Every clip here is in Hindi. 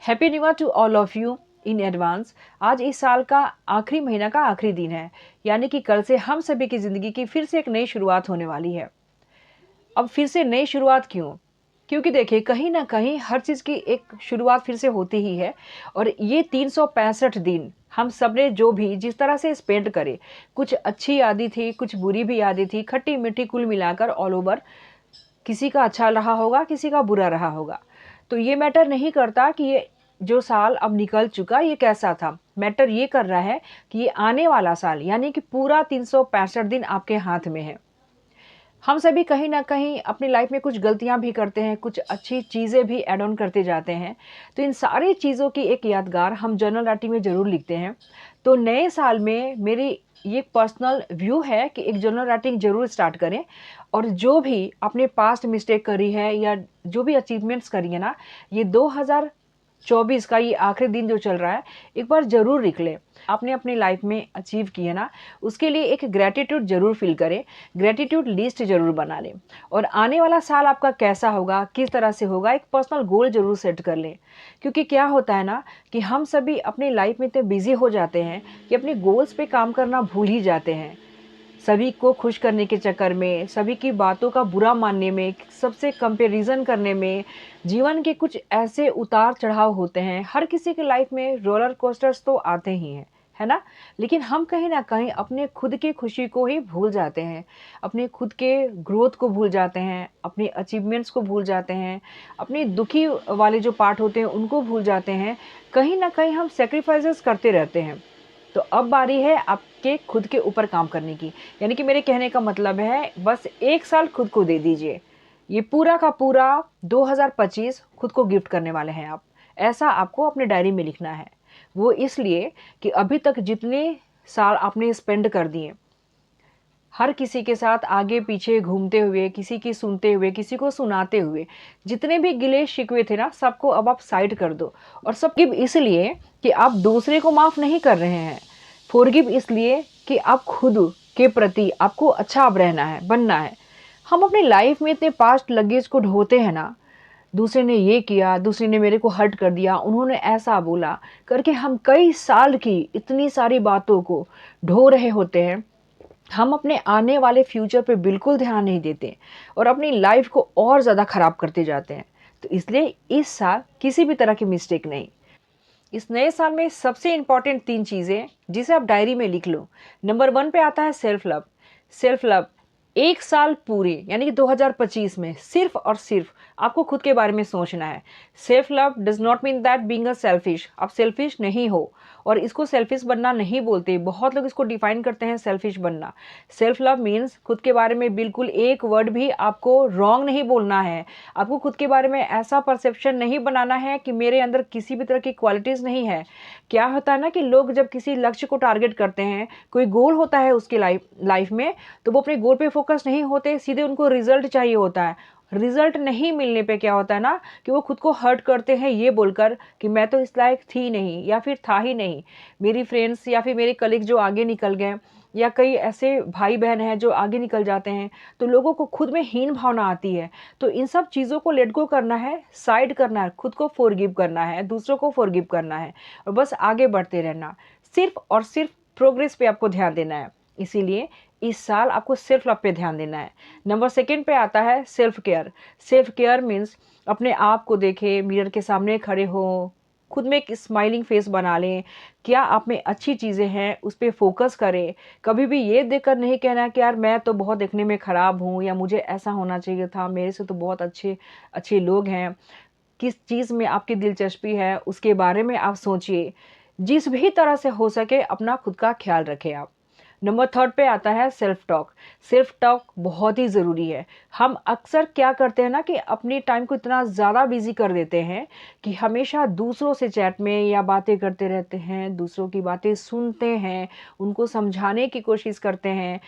Happy new year to all of you in advance. आज इस साल का आखिरी महीना का आखिरी दिन है, यानी कि कल से हम सभी की ज़िंदगी की फिर से एक नई शुरुआत होने वाली है। अब फिर से नई शुरुआत क्यों? क्योंकि देखिए, कहीं न कहीं हर चीज़ की एक शुरुआत फिर से होती ही है। और ये 365 दिन हम सब ने जो भी जिस तरह से स्पेंड करे, कुछ अच्छी यादें थी, कुछ बुरी भी यादें थी, खट्टी-मीठी कुल मिलाकर ऑल ओवर किसी का अच्छा रहा होगा, किसी का बुरा रहा होगा। तो ये मैटर नहीं करता कि ये जो साल अब निकल चुका ये कैसा था। मैटर ये कर रहा है कि ये आने वाला साल यानी कि पूरा 365 दिन आपके हाथ में है। हम सभी कहीं न कहीं अपनी लाइफ में कुछ गलतियाँ भी करते हैं, कुछ अच्छी चीज़ें भी ऐड ऑन करते जाते हैं। तो इन सारी चीज़ों की एक यादगार हम जर्नल राइटिंग में ज़रूर लिखते हैं। तो नए साल में मेरी ये पर्सनल व्यू है कि एक जर्नल राइटिंग ज़रूर स्टार्ट करें। और जो भी आपने पास्ट मिस्टेक करी है या जो भी अचीवमेंट्स करी है ना, ये 2024 का ये आखिरी दिन जो चल रहा है, एक बार ज़रूर लिख लें। आपने अपनी लाइफ में अचीव किया ना, उसके लिए एक ग्रैटिट्यूड ज़रूर फ़ील करें, ग्रैटिट्यूड लिस्ट ज़रूर बना लें। और आने वाला साल आपका कैसा होगा, किस तरह से होगा, एक पर्सनल गोल ज़रूर सेट कर लें। क्योंकि क्या होता है ना कि हम सभी अपनी लाइफ में इतने बिज़ी हो जाते हैं कि अपने गोल्स पे काम करना भूल ही जाते हैं। सभी को खुश करने के चक्कर में, सभी की बातों का बुरा मानने में, सबसे कंपैरिज़न करने में, जीवन के कुछ ऐसे उतार-चढ़ाव होते हैं। हर किसी की लाइफ में रोलर कोस्टर्स तो आते ही हैं, है ना? लेकिन हम कहीं न कहीं अपने खुद की खुशी को ही भूल जाते हैं, अपने खुद के ग्रोथ को भूल जाते हैं, अपने अचीवमेंट्स को भूल जाते हैं, अपने दुखी वाले जो पार्ट होते हैं उनको भूल जाते हैं। कहीं न कहीं हम सैक्रिफाइसेस करते रहते हैं। तो अब बारी है आपके खुद के ऊपर काम करने की। यानी कि मेरे कहने का मतलब है, बस 1 साल खुद को दे दीजिए। ये पूरा का पूरा 2025 खुद को गिफ्ट करने वाले हैं आप। ऐसा आपको अपने डायरी में लिखना है। वो इसलिए कि अभी तक जितने साल आपने स्पेंड कर दिए, हर किसी के साथ आगे-पीछे घूमते हुए, किसी की सुनते हुए, किसी को सुनाते हुए, जितने भी गिले-शिकवे थे ना, सबको अब आप साइड कर दो। और सब गिव इसलिए कि आप दूसरे को माफ़ नहीं कर रहे हैं। फ़ॉरगिव इसलिए कि आप खुद के प्रति आपको अच्छा अब रहना है, बनना है। हम अपनी लाइफ़ में इतने पास्ट लगेज को ढोते हैं ना, दूसरे ने ये किया, दूसरे ने मेरे को हर्ट कर दिया, उन्होंने ऐसा बोला, करके हम कई साल की इतनी सारी बातों को ढो रहे होते हैं। हम अपने आने वाले फ्यूचर पे बिल्कुल ध्यान नहीं देते और अपनी लाइफ को और ज़्यादा ख़राब करते जाते हैं। तो इसलिए इस साल किसी भी तरह की मिस्टेक नहीं। इस नए साल में सबसे इम्पॉर्टेंट 3 चीज़ें जिसे आप डायरी में लिख लो। नंबर 1 पे आता है सेल्फ लव। सेल्फ लव 1 साल पूरे यानी कि 2025 में सिर्फ़ और सिर्फ़ आपको खुद के बारे में सोचना है। Self love does not mean that being a selfish. आप सेल्फिश नहीं हो और इसको सेल्फिश बनना नहीं बोलते। बहुत लोग इसको डिफ़ाइन करते हैं सेल्फिश बनना। सेल्फ लव मीन्स खुद के बारे में बिल्कुल एक वर्ड भी आपको रॉन्ग नहीं बोलना है। आपको खुद के बारे में ऐसा परसेप्शन नहीं बनाना है कि मेरे अंदर किसी भी तरह की क्वालिटीज़ नहीं है। क्या होता है ना कि लोग जब किसी लक्ष्य को टारगेट करते हैं, कोई गोल होता है उसकी लाइफ़ में, तो वो अपने गोल पे फ़ोकस नहीं होते, सीधे उनको रिज़ल्ट चाहिए होता है। रिज़ल्ट नहीं मिलने पे क्या होता है ना कि वो खुद को हर्ट करते हैं ये बोलकर कि मैं तो इस लायक थी नहीं या फिर था ही नहीं। मेरी फ्रेंड्स या फिर मेरे कलीग जो आगे निकल गए, या कई ऐसे भाई-बहन हैं जो आगे निकल जाते हैं, तो लोगों को खुद में हीन भावना आती है। तो इन सब चीज़ों को लेट गो करना है, साइड करना है, खुद को फ़ॉरगिव करना है, दूसरों को फ़ॉरगिव करना है और बस आगे बढ़ते रहना। सिर्फ़ और सिर्फ़ प्रोग्रेस पे आपको ध्यान देना है। इसीलिए इस साल आपको सेल्फ लव पे ध्यान देना है। नंबर 2 पे आता है self care. Self care means अपने आप को देखें, मिरर के सामने खड़े हों, खुद में एक स्माइलिंग फेस बना लें। क्या आप में अच्छी चीज़ें हैं, उस पे फ़ोकस करें। कभी भी ये देखकर नहीं कहना कि यार मैं तो बहुत दिखने में ख़राब हूँ या मुझे ऐसा होना चाहिए था, मेरे से तो बहुत अच्छे अच्छे लोग हैं। किस चीज़ में आपकी दिलचस्पी है, उसके बारे में आप सोचिए। जिस भी तरह से हो सके अपना खुद का ख़्याल रखें आप। नंबर 3 पे आता है सेल्फ टॉक। सेल्फ टॉक बहुत ही ज़रूरी है। हम अक्सर क्या करते हैं ना कि अपनी टाइम को इतना ज़्यादा बिज़ी कर देते हैं कि हमेशा दूसरों से चैट में या बातें करते रहते हैं, दूसरों की बातें सुनते हैं, उनको समझाने की कोशिश करते हैं।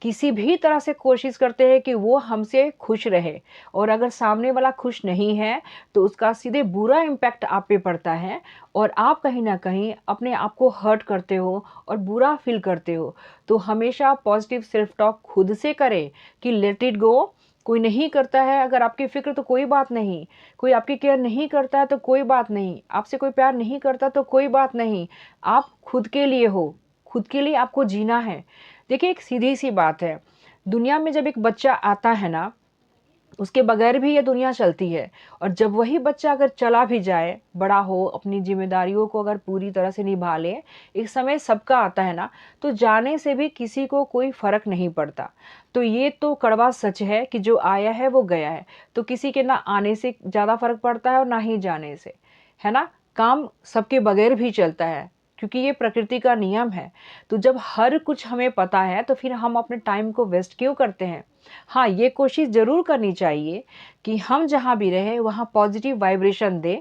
किसी भी तरह से कोशिश करते हैं कि वो हमसे खुश रहे और अगर सामने वाला खुश नहीं है, तो उसका सीधे बुरा इम्पैक्ट आप पे पड़ता है और आप कहीं न कहीं अपने आप को हर्ट करते हो और बुरा फ़ील करते हो। तो हमेशा पॉज़िटिव सेल्फ टॉक खुद से करें कि लेट इट गो, कोई नहीं करता है अगर आपकी फ़िक्र तो कोई बात नहीं, कोई आपकी केयर नहीं करता है तो कोई बात नहीं, आपसे कोई प्यार नहीं करता तो कोई बात नहीं। आप खुद के लिए हो, खुद के लिए आपको जीना है। देखिए एक सीधी-सी बात है, दुनिया में जब एक बच्चा आता है ना, उसके बगैर भी ये दुनिया चलती है और जब वही बच्चा अगर चला भी जाए, बड़ा हो, अपनी ज़िम्मेदारियों को अगर पूरी तरह से निभा ले, एक समय सबका आता है ना, तो जाने से भी किसी को कोई फ़र्क नहीं पड़ता। तो ये तो कड़वा सच है कि जो आया है वो गया है, तो किसी के ना आने से ज़्यादा फ़र्क पड़ता है और ना ही जाने से, है ना? काम सबके बगैर भी चलता है, क्योंकि ये प्रकृति का नियम है। तो जब हर कुछ हमें पता है, तो फिर हम अपने टाइम को वेस्ट क्यों करते हैं? हाँ, ये कोशिश ज़रूर करनी चाहिए कि हम जहाँ भी रहें वहाँ पॉजिटिव वाइब्रेशन दें,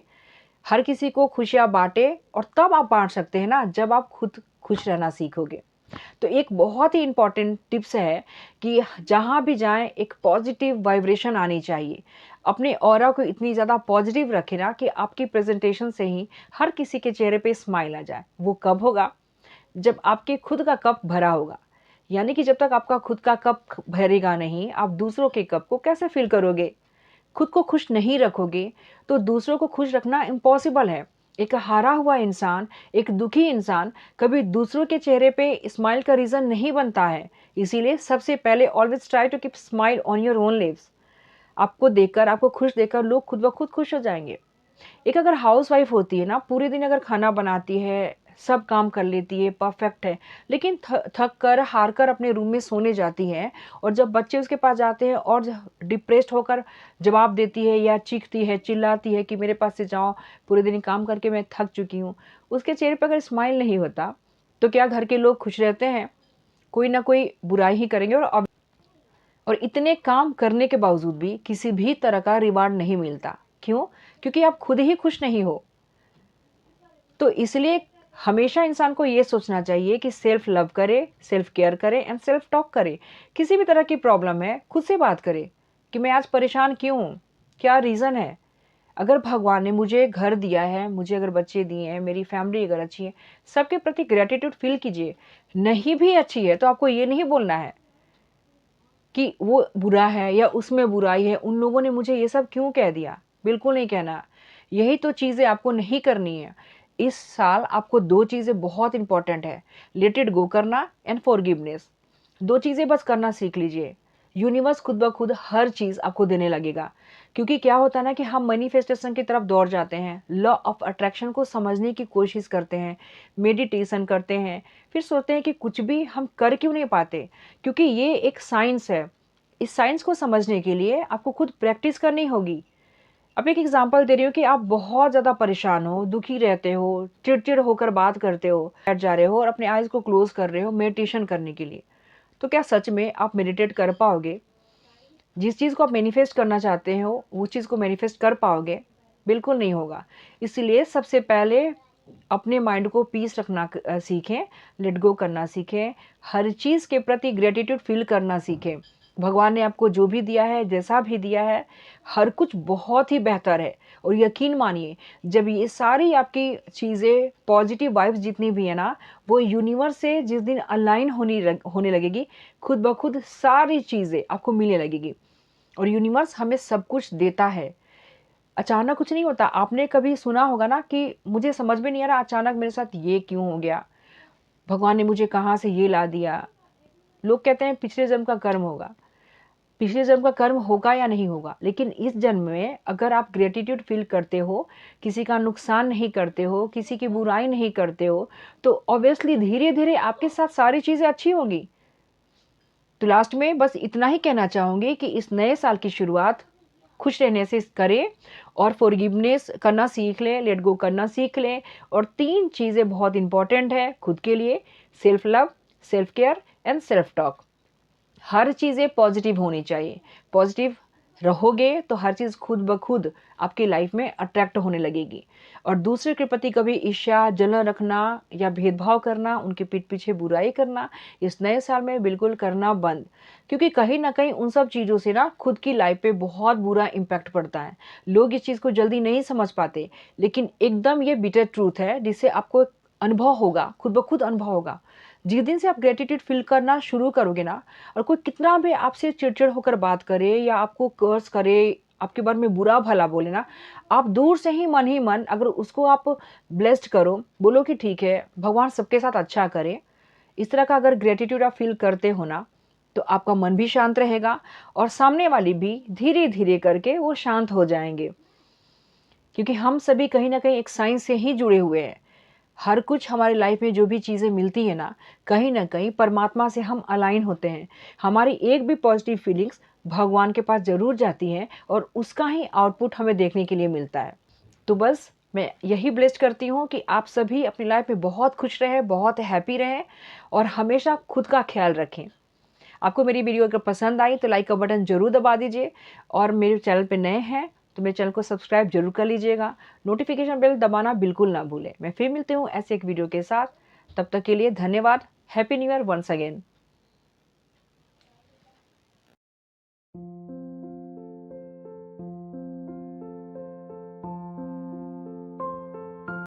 हर किसी को खुशियाँ बाँटें और तब आप बाँट सकते हैं ना जब आप खुद खुश रहना सीखोगे। तो एक बहुत ही इम्पोर्टेंट टिप्स है कि जहाँ भी जाएँ एक पॉजिटिव वाइब्रेशन आनी चाहिए। अपने ऑरा को इतनी ज़्यादा पॉजिटिव रखें ना कि आपकी प्रेज़ेंटेशन से ही हर किसी के चेहरे पे स्माइल आ जाए। वो कब होगा? जब आपके खुद का कप भरा होगा। यानी कि जब तक आपका खुद का कप भरेगा नहीं, आप दूसरों के कप को कैसे फ़िल करोगे? खुद को खुश नहीं रखोगे, तो दूसरों को खुश रखना इम्पॉसिबल है। एक हारा हुआ इंसान, एक दुखी इंसान कभी दूसरों के चेहरे पे स्माइल का रीज़न नहीं बनता है। इसीलिए सबसे पहले always try to keep smile on your own lips. आपको देखकर, आपको खुश देखकर लोग खुद ब खुद खुश हो जाएँगे। एक अगर हाउसवाइफ होती है ना, पूरे दिन अगर खाना बनाती है, सब काम कर लेती है, परफेक्ट है, लेकिन थक कर, हार कर अपने रूम में सोने जाती है और जब बच्चे उसके पास जाते हैं और डिप्रेस्ड होकर जवाब देती है या चीखती है, चिल्लाती है कि मेरे पास से जाओ, पूरे दिन काम करके मैं थक चुकी हूँ। उसके चेहरे पर अगर स्माइल नहीं होता, तो क्या घर के लोग खुश रहते हैं? कोई ना कोई बुराई ही करेंगे और इतने काम करने के बावजूद भी किसी भी तरह का रिवार्ड नहीं मिलता। क्यों? क्योंकि आप खुद ही खुश नहीं हो। तो इसलिए हमेशा इंसान को ये सोचना चाहिए कि सेल्फ लव करे, सेल्फ केयर करे एंड सेल्फ टॉक करे। किसी भी तरह की प्रॉब्लम है, खुद से बात करे कि मैं आज परेशान क्यों हूँ? क्या रीज़न है? अगर भगवान ने मुझे घर दिया है, मुझे अगर बच्चे दिए हैं, मेरी फैमिली अगर अच्छी है, सबके प्रति ग्रैटिट्यूड फ़ील कीजिए। नहीं भी अच्छी है तो आपको ये नहीं बोलना है कि वो बुरा है या उसमें बुराई है, उन लोगों ने मुझे ये सब क्यों कह दिया? बिल्कुल नहीं कहना। यही तो चीज़ें आपको नहीं करनी है। इस साल आपको 2 चीज़ें बहुत इम्पोर्टेंट है, लेट इट गो करना एंड फॉरगिवनेस। 2 चीज़ें बस करना सीख लीजिए। यूनिवर्स खुद ब खुद हर चीज़ आपको देने लगेगा। क्योंकि क्या होता है ना कि हम मैनिफेस्टेशन की तरफ दौड़ जाते हैं, लॉ ऑफ अट्रैक्शन को समझने की कोशिश करते हैं, मेडिटेशन करते हैं, फिर सोचते हैं कि कुछ भी हम कर क्यों नहीं पाते? क्योंकि ये एक साइंस है। इस साइंस को समझने के लिए आपको खुद प्रैक्टिस करनी होगी। अब एक एग्जांपल दे रही हूँ कि आप बहुत ज़्यादा परेशान हो, दुखी रहते हो, चिड़चिड़ होकर बात करते हो, बैठ जा रहे हो और अपने आइज़ को क्लोज़ कर रहे हो मेडिटेशन करने के लिए। तो क्या सच में आप मेडिटेट कर पाओगे? जिस चीज़ को आप मैनिफेस्ट करना चाहते हो, वो चीज़ को मैनिफेस्ट कर पाओगे? बिल्कुल नहीं होगा। इसलिए सबसे पहले अपने माइंड को पीस रखना सीखें, लेट गो करना सीखें, हर चीज़ के प्रति ग्रैटिट्यूड फ़ील करना सीखें। भगवान ने आपको जो भी दिया है, जैसा भी दिया है, हर कुछ बहुत ही बेहतर है और यकीन मानिए, जब ये सारी आपकी चीज़ें पॉज़िटिव वाइब्स जितनी भी है ना, वो यूनिवर्स से जिस दिन अलाइन होने लगेगी, खुद ब खुद सारी चीज़ें आपको मिलने लगेगी और यूनिवर्स हमें सब कुछ देता है। अचानक कुछ नहीं होता। आपने कभी सुना होगा ना कि मुझे समझ में नहीं आ रहा अचानक मेरे साथ ये क्यों हो गया? भगवान ने मुझे कहाँ से ये ला दिया? लोग कहते हैं पिछले जन्म का कर्म होगा। पिछले जन्म का कर्म होगा या नहीं होगा, लेकिन इस जन्म में अगर आप ग्रैटिट्यूड फ़ील करते हो, किसी का नुकसान नहीं करते हो, किसी की बुराई नहीं करते हो, तो ऑब्वियसली धीरे-धीरे आपके साथ सारी चीज़ें अच्छी होंगी। तो लास्ट में बस इतना ही कहना चाहूँगी कि इस नए साल की शुरुआत खुश रहने से करें और फॉरगिवनेस करना सीख लें, लेट गो करना सीख लें और 3 चीज़ें बहुत इम्पोर्टेंट हैं खुद के लिए, self love, self care and self talk. हर चीज़ें पॉजिटिव होनी चाहिए। पॉजिटिव रहोगे तो हर चीज़ खुद ब खुद आपकी लाइफ में अट्रैक्ट होने लगेगी और दूसरे के प्रति कभी ईर्ष्या, जलन रखना या भेदभाव करना, उनके पीठ पीछे बुराई करना, इस नए साल में बिल्कुल करना बंद। क्योंकि कहीं न कहीं उन सब चीज़ों से ना खुद की लाइफ पे बहुत बुरा इम्पैक्ट पड़ता है। लोग इस चीज़ को जल्दी नहीं समझ पाते, लेकिन एकदम ये बिटर ट्रूथ है जिससे आपको अनुभव होगा, खुद ब खुद अनुभव होगा। जिस दिन से आप ग्रेटिट्यूड फील करना शुरू करोगे ना, और कोई कितना भी आपसे चिड़चिड़ होकर बात करे या आपको कर्स करे, आपके बारे में बुरा भला बोले ना, आप दूर से ही मन अगर उसको आप ब्लेस्ड करो, बोलो कि ठीक है, भगवान सबके साथ अच्छा करे, इस तरह का अगर ग्रेटिट्यूड आप फील करते हो ना, तो आपका मन भी शांत रहेगा और सामने वाली भी धीरे धीरे करके वो शांत हो जाएंगे। क्योंकि हम सभी कहीं ना कहीं एक साइंस से ही जुड़े हुए हैं। हर कुछ हमारी लाइफ में जो भी चीज़ें मिलती है ना कहीं परमात्मा से हम अलाइन होते हैं। हमारी एक भी पॉजिटिव फीलिंग्स भगवान के पास ज़रूर जाती हैं और उसका ही आउटपुट हमें देखने के लिए मिलता है। तो बस मैं यही ब्लेस्ड करती हूँ कि आप सभी अपनी लाइफ में बहुत खुश रहें, बहुत हैप्पी रहें और हमेशा खुद का ख्याल रखें। आपको मेरी वीडियो अगर पसंद आई तो लाइक का बटन ज़रूर दबा दीजिए, और मेरे चैनल पे नए हैं तो मेरे चैनल को सब्सक्राइब जरूर कर लीजिएगा। नोटिफिकेशन बेल दबाना बिल्कुल ना भूलें। मैं फिर मिलती हूँ ऐसे एक वीडियो के साथ। तब तक के लिए धन्यवाद। Happy new year once again.